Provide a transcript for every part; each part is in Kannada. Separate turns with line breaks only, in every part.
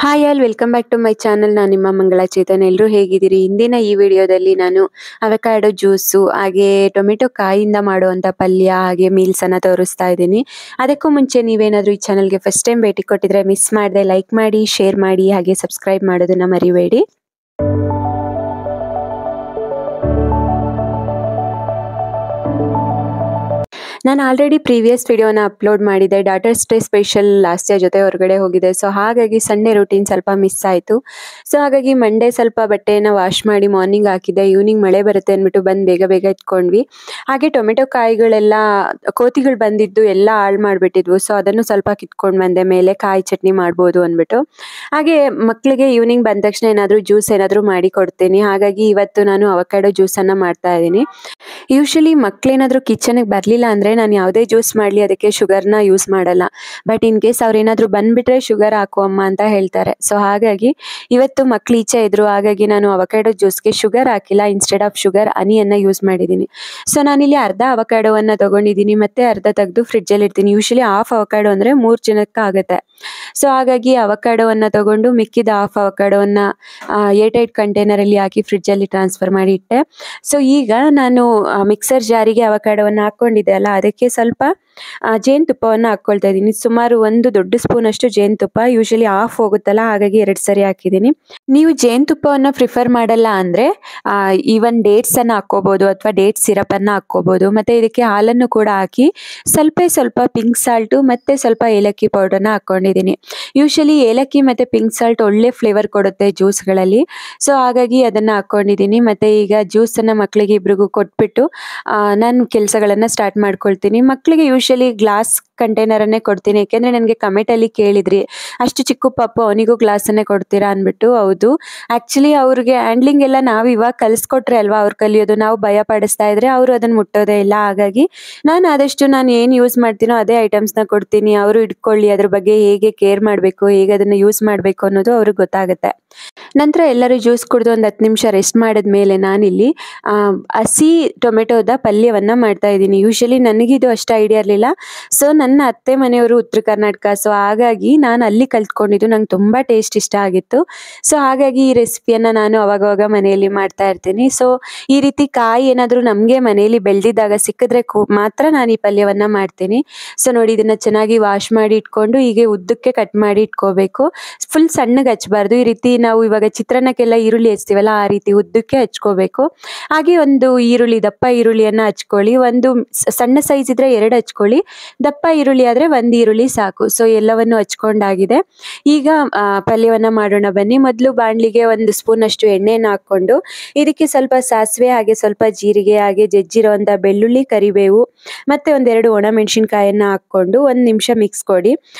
Hi all welcome back to my channel. ನಾನು ನಿಮ್ಮ ಮಂಗಳ ಚೇತನ್. ಎಲ್ಲರೂ ಹೇಗಿದ್ದೀರಿ? ಇಂದಿನ ಈ ವಿಡಿಯೋದಲ್ಲಿ ನಾನು ಅವಕಾಡೋ ಜ್ಯೂಸು ಹಾಗೆ ಟೊಮೆಟೊ ಕಾಯಿಂದ ಮಾಡುವಂಥ ಪಲ್ಯ ಹಾಗೆ ಮೀಲ್ಸನ್ನು ತೋರಿಸ್ತಾ ಇದ್ದೀನಿ. ಅದಕ್ಕೂ ಮುಂಚೆ ನೀವೇನಾದರೂ ಈ ಚಾನಲ್ಗೆ ಫಸ್ಟ್ ಟೈಮ್ ಭೇಟಿ ಕೊಟ್ಟಿದ್ರೆ ಮಿಸ್ ಮಾಡದೆ ಲೈಕ್ ಮಾಡಿ, ಶೇರ್ ಮಾಡಿ ಹಾಗೆ ಸಬ್ಸ್ಕ್ರೈಬ್ ಮಾಡೋದನ್ನು ಮರಿಬೇಡಿ. ನಾನು ಆಲ್ರೆಡಿ ಪ್ರೀವಿಯಸ್ ವಿಡಿಯೋನ ಅಪ್ಲೋಡ್ ಮಾಡಿದೆ. Daughters day special last year ಜೊತೆ ಹೊರಗಡೆ ಹೋಗಿದೆ. ಸೊ ಹಾಗಾಗಿ ಸಂಡೇ ರೂಟೀನ್ ಸ್ವಲ್ಪ ಮಿಸ್ ಆಯಿತು. ಸೊ ಹಾಗಾಗಿ ಮಂಡೇ ಸ್ವಲ್ಪ ಬಟ್ಟೆನ ವಾಶ್ ಮಾಡಿ ಮಾರ್ನಿಂಗ್ ಹಾಕಿದ್ದೆ. ಈವ್ನಿಂಗ್ ಮಳೆ ಬರುತ್ತೆ ಅಂದ್ಬಿಟ್ಟು ಬಂದು ಬೇಗ ಬೇಗ ಇಟ್ಕೊಂಡ್ವಿ. ಹಾಗೆ ಟೊಮೆಟೊ ಕಾಯಿಗಳೆಲ್ಲ ಕೋತಿಗಳು ಬಂದಿದ್ದು ಎಲ್ಲ ಹಾಳು ಮಾಡಿಬಿಟ್ಟಿದ್ವು. ಸೊ ಅದನ್ನು ಸ್ವಲ್ಪ ಕಿತ್ಕೊಂಡು ಬಂದೆ, ಮೇಲೆ ಕಾಯಿ ಚಟ್ನಿ ಮಾಡ್ಬೋದು ಅಂದ್ಬಿಟ್ಟು. ಹಾಗೆ ಮಕ್ಕಳಿಗೆ ಈವ್ನಿಂಗ್ ಬಂದ ತಕ್ಷಣ ಏನಾದರೂ ಜ್ಯೂಸ್ ಏನಾದರೂ ಮಾಡಿ ಕೊಡ್ತೀನಿ. ಹಾಗಾಗಿ ಇವತ್ತು ನಾನು ಅವಕಾಡೋ ಜ್ಯೂಸನ್ನು ಮಾಡ್ತಾ ಇದ್ದೀನಿ. ಯೂಶಲಿ ಮಕ್ಕಳೇನಾದರೂ ಕಿಚನ್ಗೆ ಬರಲಿಲ್ಲ ಅಂದರೆ ನಾನು ಯಾವುದೇ ಜ್ಯೂಸ್ ಮಾಡಲಿ ಅದಕ್ಕೆ ಶುಗರ್ನ ಯೂಸ್ ಮಾಡಲ್ಲ. ಬಟ್ ಇನ್ ಕೇಸ್ ಅವ್ರೇನಾದರೂ ಬಂದುಬಿಟ್ರೆ ಶುಗರ್ ಹಾಕು ಅಮ್ಮ ಅಂತ ಹೇಳ್ತಾರೆ. ಸೊ ಹಾಗಾಗಿ ಇವತ್ತು ಮಕ್ಕಳು ಈಚೆ ಇದ್ರು, ಹಾಗಾಗಿ ನಾನು ಅವಕಾಡೋ ಜ್ಯೂಸ್ಗೆ ಶುಗರ್ ಹಾಕಿಲ್ಲ. ಇನ್ಸ್ಟೆಡ್ ಆಫ್ ಶುಗರ್ ಹನಿಯನ್ನು ಯೂಸ್ ಮಾಡಿದ್ದೀನಿ. ಸೊ ನಾನಿಲ್ಲಿ ಅರ್ಧ ಅವಕಾಡೋವನ್ನು ತೊಗೊಂಡಿದ್ದೀನಿ, ಮತ್ತು ಅರ್ಧ ತೆಗೆದು ಫ್ರಿಡ್ಜಲ್ಲಿ ಇಡ್ತೀನಿ. ಯೂಶಲಿ ಹಾಫ್ ಅವಕಾಡೋ ಅಂದರೆ 3 ಜನಕ್ಕೆ ಆಗುತ್ತೆ. ಸೊ ಹಾಗಾಗಿ ಅವಕಾಡೋವನ್ನು ತೊಗೊಂಡು ಮಿಕ್ಕಿದ ಹಾಫ್ ಅವಕಾಡೋವನ್ನು ಏರ್ಟೈಟ್ ಕಂಟೈನರಲ್ಲಿ ಹಾಕಿ ಫ್ರಿಡ್ಜಲ್ಲಿ ಟ್ರಾನ್ಸ್ಫರ್ ಮಾಡಿ ಇಟ್ಟೆ. ಸೊ ಈಗ ನಾನು ಮಿಕ್ಸರ್ ಜಾರಿಗೆ ಅವಕಾಡೋವನ್ನು ಹಾಕ್ಕೊಂಡಿದ್ದೆ ಅಲ್ಲ, ಅದಕ್ಕೆ ಸ್ವಲ್ಪ ಜೇನುತುಪ್ಪವನ್ನು ಹಾಕ್ಕೊಳ್ತಾ ಇದ್ದೀನಿ. ಸುಮಾರು 1 ದೊಡ್ಡ ಸ್ಪೂನಷ್ಟು ಜೇನುತುಪ್ಪ. ಯೂಶಲಿ ಹಾಫ್ ಹೋಗುತ್ತಲ್ಲ, ಹಾಗಾಗಿ 2 ಸರಿ ಹಾಕಿದ್ದೀನಿ. ನೀವು ಜೇನುತುಪ್ಪವನ್ನು ಪ್ರಿಫರ್ ಮಾಡಲ್ಲ ಅಂದರೆ ಈವನ್ ಡೇಟ್ಸನ್ನು ಹಾಕ್ಕೋಬೋದು ಅಥವಾ ಡೇಟ್ ಸಿರಪನ್ನು ಹಾಕ್ಕೋಬೋದು. ಮತ್ತು ಇದಕ್ಕೆ ಹಾಲನ್ನು ಕೂಡ ಹಾಕಿ ಸ್ವಲ್ಪ ಪಿಂಕ್ ಸಾಲ್ಟು ಮತ್ತು ಸ್ವಲ್ಪ ಏಲಕ್ಕಿ ಪೌಡರ್ನ ಹಾಕ್ಕೊಂಡಿದ್ದೀನಿ. ಯೂಶಲಿ ಏಲಕ್ಕಿ ಮತ್ತು ಪಿಂಕ್ ಸಾಲ್ಟ್ ಒಳ್ಳೆ ಫ್ಲೇವರ್ ಕೊಡುತ್ತೆ ಜ್ಯೂಸ್ಗಳಲ್ಲಿ. ಸೊ ಹಾಗಾಗಿ ಅದನ್ನು ಹಾಕ್ಕೊಂಡಿದ್ದೀನಿ. ಮತ್ತು ಈಗ ಜ್ಯೂಸನ್ನು ಮಕ್ಕಳಿಗೆ ಇಬ್ರಿಗೂ ಕೊಟ್ಬಿಟ್ಟು ನಾನು ಕೆಲಸಗಳನ್ನು ಸ್ಟಾರ್ಟ್ ಮಾಡ್ಕೊಳ್ತೀನಿ. ಮಕ್ಕಳಿಗೆ ಯೂಶಲಿ ಗ್ಲಾಸ್ ಕಂಟೈನರನ್ನೇ ಕೊಡ್ತೀನಿ. ಯಾಕೆಂದರೆ ನನಗೆ ಕಮೆಂಟಲ್ಲಿ ಕೇಳಿದ್ರಿ, ಅಷ್ಟು ಚಿಕ್ಕ ಪಪ್ಪು ಅವನಿಗೂ ಗ್ಲಾಸನ್ನೇ ಕೊಡ್ತೀರಾ ಅಂದ್ಬಿಟ್ಟು. ಹೌದು, ಆ್ಯಕ್ಚುಲಿ ಅವ್ರಿಗೆ ಹ್ಯಾಂಡ್ಲಿಂಗ್ ಎಲ್ಲ ನಾವು ಇವಾಗ ಕಲಿಸ್ಕೊಟ್ರೆ ಅಲ್ವಾ ಅವ್ರು ಕಲಿಯೋದು. ನಾವು ಭಯ ಪಡಿಸ್ತಾ ಇದ್ರೆ ಅವರು ಅದನ್ನು ಮುಟ್ಟೋದೇ ಇಲ್ಲ. ಹಾಗಾಗಿ ನಾನು ಆದಷ್ಟು ನಾನು ಏನು ಯೂಸ್ ಮಾಡ್ತೀನೋ ಅದೇ ಐಟಮ್ಸ್ನ ಕೊಡ್ತೀನಿ. ಅವರು ಇಟ್ಕೊಳ್ಳಿ, ಅದ್ರ ಬಗ್ಗೆ ಹೇಗೆ ಕೇರ್ ಮಾಡಬೇಕು, ಹೇಗೆ ಅದನ್ನು ಯೂಸ್ ಮಾಡಬೇಕು ಅನ್ನೋದು ಅವ್ರಿಗೆ ಗೊತ್ತಾಗುತ್ತೆ. ನಂತರ ಎಲ್ಲರೂ ಜ್ಯೂಸ್ ಕುಡಿದು ಒಂದು 10 ನಿಮಿಷ ರೆಸ್ಟ್ ಮಾಡಿದ್ಮೇಲೆ ನಾನಿಲ್ಲಿ ಹಸಿ ಟೊಮೆಟೊದ ಪಲ್ಯವನ್ನು ಮಾಡ್ತಾ ಇದ್ದೀನಿ. ಯೂಶಲಿ ನನಗಿದು ಅಷ್ಟು ಐಡಿಯಾ ಇರಲಿಲ್ಲ. ಸೊ ನನ್ನ ಅತ್ತೆ ಮನೆಯವರು ಉತ್ತರ ಕರ್ನಾಟಕ. ಸೊ ಹಾಗಾಗಿ ನಾನು ಅಲ್ಲಿ ಕಲ್ತ್ಕೊಂಡಿದ್ದು. ನಂಗೆ ತುಂಬ ಟೇಸ್ಟ್ ಇಷ್ಟ ಆಗಿತ್ತು. ಸೊ ಹಾಗಾಗಿ ಈ ರೆಸಿಪಿಯನ್ನು ನಾನು ಅವಾಗವಾಗ ಮನೆಯಲ್ಲಿ ಮಾಡ್ತಾ ಇರ್ತೀನಿ. ಸೊ ಈ ರೀತಿ ಕಾಯಿ ಏನಾದರೂ ನಮಗೆ ಮನೆಯಲ್ಲಿ ಬೆಳೆದಿದ್ದಾಗ ಸಿಕ್ಕಿದ್ರೆ ಮಾತ್ರ ನಾನು ಈ ಪಲ್ಯವನ್ನು ಮಾಡ್ತೀನಿ. ಸೊ ನೋಡಿ, ಇದನ್ನು ಚೆನ್ನಾಗಿ ವಾಶ್ ಮಾಡಿ ಇಟ್ಕೊಂಡು ಹೀಗೆ ಉದ್ದಕ್ಕೆ ಕಟ್ ಮಾಡಿ ಇಟ್ಕೋಬೇಕು. ಫುಲ್ ಸಣ್ಣಗೆ ಹಚ್ಚಬಾರ್ದು. ಈ ರೀತಿ ನಾವು ಇವಾಗ ಚಿತ್ರಾನ್ನಕ್ಕೆಲ್ಲ ಈರುಳ್ಳಿ ಹಚ್ತೀವಲ್ಲ, ಆ ರೀತಿ ಉದ್ದಕ್ಕೆ ಹಚ್ಕೋಬೇಕು. ಹಾಗೆ ಒಂದು ಈರುಳ್ಳಿ, ದಪ್ಪ ಈರುಳ್ಳಿಯನ್ನು ಹಚ್ಕೊಳ್ಳಿ. ಒಂದು ಸಣ್ಣ ಸೈಜ್ ಇದ್ರೆ 2 ಹಚ್ಕೊಳ್ಳಿ, ದಪ್ಪ ಈರುಳ್ಳಿ ಆದರೆ 1 ಈರುಳ್ಳಿ ಸಾಕು. ಸೊ ಎಲ್ಲವನ್ನು ಹಚ್ಕೊಂಡಾಗಿದೆ. ಈಗ ಪಲ್ಯವನ್ನು ಮಾಡೋಣ ಬನ್ನಿ. ಮೊದಲು ಬಾಣಲಿಗೆ 1 ಸ್ಪೂನಷ್ಟು ಎಣ್ಣೆಯನ್ನು ಹಾಕ್ಕೊಂಡು ಇದಕ್ಕೆ ಸ್ವಲ್ಪ ಸಾಸಿವೆ ಹಾಗೆ ಸ್ವಲ್ಪ ಜೀರಿಗೆ ಹಾಗೆ ಜಜ್ಜಿರೋಂಥ ಬೆಳ್ಳುಳ್ಳಿ, ಕರಿಬೇವು ಮತ್ತು 1-2 ಒಣಮೆಣಸಿನ್ಕಾಯನ್ನು ಹಾಕ್ಕೊಂಡು 1 ನಿಮಿಷ ಮಿಕ್ಸ್ ಕೊಡಿ.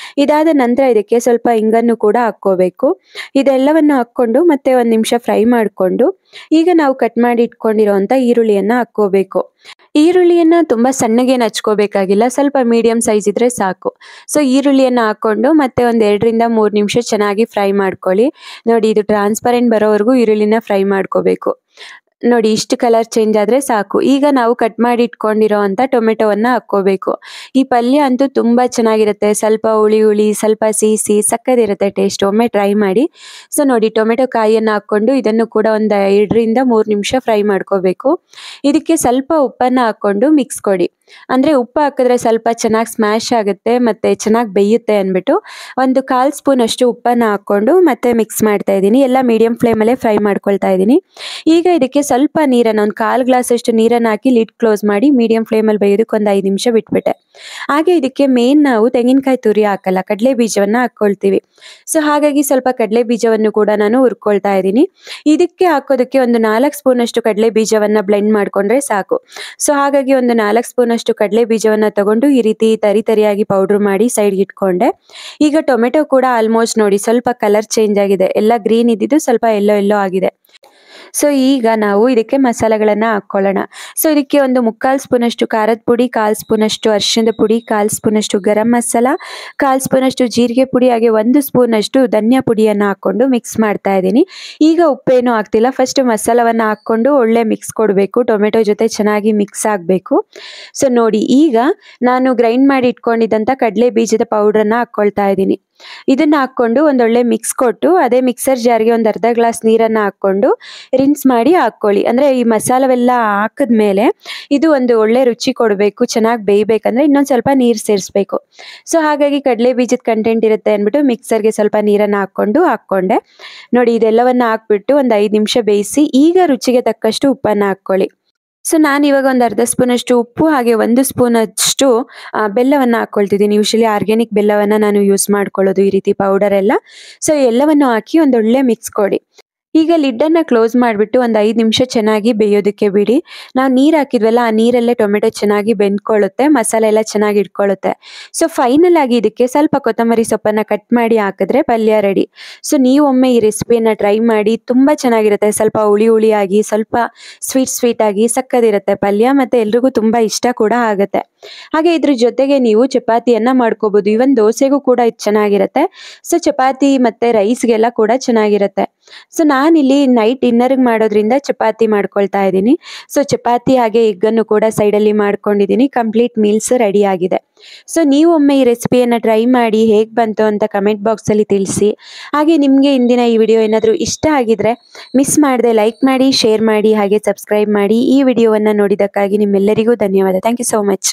ಇದಾದ ನಂತರ ಇದಕ್ಕೆ ಸ್ವಲ್ಪ ಇಂಗನ್ನು ಕೂಡ ಹಾಕ್ಕೋಬೇಕು. ಇದೆಲ್ಲವನ್ನು ಹಾಕ್ಕೊಂಡು ಮತ್ತೆ 1 ನಿಮಿಷ ಫ್ರೈ ಮಾಡಿಕೊಂಡು ಈಗ ನಾವು ಕಟ್ ಮಾಡಿ ಇಟ್ಕೊಂಡಿರೋಂಥ ಈರುಳ್ಳಿಯನ್ನು ಹಾಕ್ಕೋಬೇಕು. ಈರುಳ್ಳಿಯನ್ನು ತುಂಬ ಸಣ್ಣಗೇನು ಹಚ್ಕೋಬೇಕಾಗಿಲ್ಲ, ಸ್ವಲ್ಪ ಮೀಡಿಯಂ ಸೈಜ್ ಇದ್ರೆ ಸಾಕು. ಸೊ ಈರುಳ್ಳಿಯನ್ನು ಹಾಕ್ಕೊಂಡು ಮತ್ತೆ 1-2-3 ನಿಮಿಷ ಚೆನ್ನಾಗಿ ಫ್ರೈ ಮಾಡ್ಕೊಳ್ಳಿ. ನೋಡಿ, ಇದು ಟ್ರಾನ್ಸ್ಪರೆಂಟ್ ಬರೋವರೆಗೂ ಈರುಳ್ಳಿನ ಫ್ರೈ ಮಾಡ್ಕೋಬೇಕು. ನೋಡಿ, ಇಷ್ಟು ಕಲರ್ ಚೇಂಜ್ ಆದರೆ ಸಾಕು. ಈಗ ನಾವು ಕಟ್ ಮಾಡಿ ಇಟ್ಕೊಂಡಿರೋ ಅಂಥ ಟೊಮೆಟೊವನ್ನು ಹಾಕ್ಕೋಬೇಕು. ಈ ಪಲ್ಯ ಅಂತೂ ತುಂಬ ಚೆನ್ನಾಗಿರುತ್ತೆ. ಸ್ವಲ್ಪ ಹುಳಿ ಸ್ವಲ್ಪ ಸಿಹಿ ಸಕ್ಕದಿರುತ್ತೆ ಟೇಸ್ಟ್. ಒಮ್ಮೆ ಟ್ರೈ ಮಾಡಿ. ಸೊ ನೋಡಿ, ಟೊಮೆಟೊ ಕಾಯಿಯನ್ನು ಹಾಕ್ಕೊಂಡು ಇದನ್ನು ಕೂಡ 2-3 ನಿಮಿಷ ಫ್ರೈ ಮಾಡ್ಕೋಬೇಕು. ಇದಕ್ಕೆ ಸ್ವಲ್ಪ ಉಪ್ಪನ್ನು ಹಾಕ್ಕೊಂಡು ಮಿಕ್ಸ್ ಕೊಡಿ. ಅಂದರೆ ಉಪ್ಪು ಹಾಕಿದ್ರೆ ಸ್ವಲ್ಪ ಚೆನ್ನಾಗಿ ಸ್ಮ್ಯಾಶ್ ಆಗುತ್ತೆ ಮತ್ತು ಚೆನ್ನಾಗಿ ಬೇಯುತ್ತೆ ಅಂದ್ಬಿಟ್ಟು 1/4 ಸ್ಪೂನಷ್ಟು ಉಪ್ಪನ್ನು ಹಾಕ್ಕೊಂಡು ಮತ್ತೆ ಮಿಕ್ಸ್ ಮಾಡ್ತಾ ಇದ್ದೀನಿ. ಎಲ್ಲ ಮೀಡಿಯಂ ಫ್ಲೇಮಲ್ಲೇ ಫ್ರೈ ಮಾಡ್ಕೊಳ್ತಾ ಇದ್ದೀನಿ. ಈಗ ಇದಕ್ಕೆ ಸ್ವಲ್ಪ ನೀರನ್ನು, 1/4 ಗ್ಲಾಸಷ್ಟು ನೀರನ್ನು ಹಾಕಿ ಲಿಡ್ ಕ್ಲೋಸ್ ಮಾಡಿ ಮೀಡಿಯಂ ಫ್ಲೇಮಲ್ಲಿ ಬೇಯೋದಕ್ಕೆ 5 ನಿಮಿಷ ಬಿಟ್ಬಿಟ್ಟೆ. ಹಾಗೆ ಇದಕ್ಕೆ ಮೇನ್ ನಾವು ತೆಂಗಿನಕಾಯಿ ತುರಿ ಹಾಕಲ್ಲ, ಕಡಲೆ ಬೀಜವನ್ನು ಹಾಕ್ಕೊಳ್ತೀವಿ. ಸೊ ಹಾಗಾಗಿ ಸ್ವಲ್ಪ ಕಡಲೆ ಬೀಜವನ್ನು ಕೂಡ ನಾನು ಹುರ್ಕೊಳ್ತಾ ಇದ್ದೀನಿ. ಇದಕ್ಕೆ ಹಾಕೋದಕ್ಕೆ 4 ಸ್ಪೂನಷ್ಟು ಕಡಲೆ ಬೀಜವನ್ನು ಬ್ಲೆಂಡ್ ಮಾಡಿಕೊಂಡ್ರೆ ಸಾಕು. ಸೊ ಹಾಗಾಗಿ 4 ಸ್ಪೂನಷ್ಟು ಕಡಲೆ ಬೀಜವನ್ನು ತಗೊಂಡು ಈ ರೀತಿ ತರಿಯಾಗಿ ಪೌಡ್ರ್ ಮಾಡಿ ಸೈಡ್ಗೆ ಇಟ್ಕೊಂಡೆ. ಈಗ ಟೊಮೆಟೊ ಕೂಡ ಆಲ್ಮೋಸ್ಟ್ ನೋಡಿ ಸ್ವಲ್ಪ ಕಲರ್ ಚೇಂಜ್ ಆಗಿದೆ. ಎಲ್ಲ ಗ್ರೀನ್ ಇದ್ದಿದ್ದು ಸ್ವಲ್ಪ ಎಲ್ಲೋ ಆಗಿದೆ. ಸೊ ಈಗ ನಾವು ಇದಕ್ಕೆ ಮಸಾಲೆಗಳನ್ನು ಹಾಕ್ಕೊಳ್ಳೋಣ. ಸೊ ಇದಕ್ಕೆ 1/4 ಸ್ಪೂನಷ್ಟು ಖಾರದ ಪುಡಿ, 1/4 ಸ್ಪೂನಷ್ಟು ಅರಿಶಿಣದ ಪುಡಿ, 1/4 ಸ್ಪೂನಷ್ಟು ಗರಂ ಮಸಾಲ, 1/4 ಸ್ಪೂನಷ್ಟು ಜೀರಿಗೆ ಪುಡಿ ಹಾಗೆ 1 ಸ್ಪೂನಷ್ಟು ಧನಿಯಾ ಪುಡಿಯನ್ನು ಹಾಕ್ಕೊಂಡು ಮಿಕ್ಸ್ ಮಾಡ್ತಾ ಇದ್ದೀನಿ. ಈಗ ಉಪ್ಪೇನು ಹಾಕ್ತಿಲ್ಲ. ಫಸ್ಟ್ ಮಸಾಲವನ್ನು ಹಾಕ್ಕೊಂಡು ಒಳ್ಳೆ ಮಿಕ್ಸ್ ಕೊಡಬೇಕು. ಟೊಮೆಟೊ ಜೊತೆ ಚೆನ್ನಾಗಿ ಮಿಕ್ಸ್ ಆಗಬೇಕು. ಸೊ ನೋಡಿ, ಈಗ ನಾನು ಗ್ರೈಂಡ್ ಮಾಡಿ ಇಟ್ಕೊಂಡಿದ್ದಂಥ ಕಡಲೆ ಬೀಜದ ಪೌಡ್ರನ್ನು ಹಾಕ್ಕೊಳ್ತಾ ಇದ್ದೀನಿ. ಇದನ್ನ ಹಾಕ್ಕೊಂಡು ಒಂದೊಳ್ಳೆ ಮಿಕ್ಸ್ ಕೊಟ್ಟು ಅದೇ ಮಿಕ್ಸರ್ ಜಾರ್ಗೆ ಒಂದು ಅರ್ಧ ಗ್ಲಾಸ್ ನೀರನ್ನು ಹಾಕ್ಕೊಂಡು ರಿನ್ಸ್ ಮಾಡಿ ಹಾಕ್ಕೊಳ್ಳಿ. ಅಂದರೆ ಈ ಮಸಾಲವೆಲ್ಲ ಹಾಕಿದ್ಮೇಲೆ ಇದು ಒಂದು ಒಳ್ಳೆ ರುಚಿ ಕೊಡಬೇಕು, ಚೆನ್ನಾಗಿ ಬೇಯಬೇಕಂದ್ರೆ ಇನ್ನೊಂದು ಸ್ವಲ್ಪ ನೀರು ಸೇರಿಸ್ಬೇಕು. ಸೊ ಹಾಗಾಗಿ ಕಡಲೆ ಬೀಜದ ಕಂಟೆಂಟ್ ಇರುತ್ತೆ ಅಂದ್ಬಿಟ್ಟು ಮಿಕ್ಸರ್ಗೆ ಸ್ವಲ್ಪ ನೀರನ್ನು ಹಾಕ್ಕೊಂಡೆ. ನೋಡಿ ಇದೆಲ್ಲವನ್ನು ಹಾಕ್ಬಿಟ್ಟು ಒಂದು 5 ನಿಮಿಷ ಬೇಯಿಸಿ ಈಗ ರುಚಿಗೆ ತಕ್ಕಷ್ಟು ಉಪ್ಪನ್ನು ಹಾಕ್ಕೊಳ್ಳಿ. ಸೊ ನಾನು ಇವಾಗ ಒಂದು ಅರ್ಧ ಸ್ಪೂನಷ್ಟು ಉಪ್ಪು ಹಾಗೆ 1 ಸ್ಪೂನಷ್ಟು ಬೆಲ್ಲವನ್ನು ಹಾಕ್ಕೊಳ್ತಿದ್ದೀನಿ. ಯೂಶಲಿ ಆರ್ಗ್ಯಾನಿಕ್ ಬೆಲ್ಲವನ್ನು ನಾನು ಯೂಸ್ ಮಾಡ್ಕೊಳ್ಳೋದು, ಈ ರೀತಿ ಪೌಡರ್ ಎಲ್ಲ. ಸೊ ಎಲ್ಲವನ್ನು ಹಾಕಿ ಒಂದೊಳ್ಳೆ ಮಿಕ್ಸ್ ಕೊಡಿ. ಈಗ ಲಿಡ್ಡನ್ನು ಕ್ಲೋಸ್ ಮಾಡಿಬಿಟ್ಟು ಒಂದು 5 ನಿಮಿಷ ಚೆನ್ನಾಗಿ ಬೇಯೋದಕ್ಕೆ ಬಿಡಿ. ನಾವು ನೀರು ಹಾಕಿದ್ವಲ್ಲ, ಆ ನೀರಲ್ಲೇ ಟೊಮೆಟೊ ಚೆನ್ನಾಗಿ ಬೆಂದ್ಕೊಳ್ಳುತ್ತೆ, ಮಸಾಲೆ ಎಲ್ಲ ಚೆನ್ನಾಗಿ ಇಟ್ಕೊಳ್ಳುತ್ತೆ. ಸೊ ಫೈನಲ್ ಆಗಿ ಇದಕ್ಕೆ ಸ್ವಲ್ಪ ಕೊತ್ತಂಬರಿ ಸೊಪ್ಪನ್ನು ಕಟ್ ಮಾಡಿ ಹಾಕಿದ್ರೆ ಪಲ್ಯ ರೆಡಿ. ಸೊ ನೀವೊಮ್ಮೆ ಈ ರೆಸಿಪಿಯನ್ನು ಟ್ರೈ ಮಾಡಿ, ತುಂಬ ಚೆನ್ನಾಗಿರುತ್ತೆ. ಸ್ವಲ್ಪ ಹುಳಿಯಾಗಿ, ಸ್ವಲ್ಪ ಸ್ವೀಟ್ ಆಗಿ ಸಕ್ಕದಿರುತ್ತೆ ಪಲ್ಯ, ಮತ್ತು ಎಲ್ರಿಗೂ ತುಂಬ ಇಷ್ಟ ಕೂಡ ಆಗುತ್ತೆ. ಹಾಗೆ ಇದ್ರ ಜೊತೆಗೆ ನೀವು ಚಪಾತಿಯನ್ನು ಮಾಡ್ಕೋಬೋದು. ಇವನ್ ದೋಸೆಗೂ ಕೂಡ ಇದು ಚೆನ್ನಾಗಿರುತ್ತೆ. ಸೊ ಚಪಾತಿ ಮತ್ತು ರೈಸ್ಗೆಲ್ಲ ಕೂಡ ಚೆನ್ನಾಗಿರುತ್ತೆ. ಸೊ ನಾನಿಲ್ಲಿ ನೈಟ್ ಡಿನ್ನರ್ಗೆ ಮಾಡೋದ್ರಿಂದ ಚಪಾತಿ ಮಾಡ್ಕೊಳ್ತಾ ಇದ್ದೀನಿ. ಸೊ ಚಪಾತಿ ಹಾಗೆ ಎಗ್ಗನ್ನು ಕೂಡ ಸೈಡಲ್ಲಿ ಮಾಡ್ಕೊಂಡಿದ್ದೀನಿ. ಕಂಪ್ಲೀಟ್ ಮೀಲ್ಸ್ ರೆಡಿ ಆಗಿದೆ. ಸೊ ನೀವು ಒಮ್ಮೆ ಈ ರೆಸಿಪಿಯನ್ನು ಟ್ರೈ ಮಾಡಿ ಹೇಗೆ ಬಂತು ಅಂತ ಕಮೆಂಟ್ ಬಾಕ್ಸಲ್ಲಿ ತಿಳಿಸಿ. ಹಾಗೆ ನಿಮಗೆ ಇಂದಿನ ಈ ವಿಡಿಯೋ ಏನಾದರೂ ಇಷ್ಟ ಆಗಿದ್ರೆ ಮಿಸ್ ಮಾಡದೆ ಲೈಕ್ ಮಾಡಿ, ಶೇರ್ ಮಾಡಿ, ಹಾಗೆ ಸಬ್ಸ್ಕ್ರೈಬ್ ಮಾಡಿ. ಈ ವಿಡಿಯೋವನ್ನು ನೋಡಿದ್ದಕ್ಕಾಗಿ ನಿಮ್ಮೆಲ್ಲರಿಗೂ ಧನ್ಯವಾದ. Thank you so much.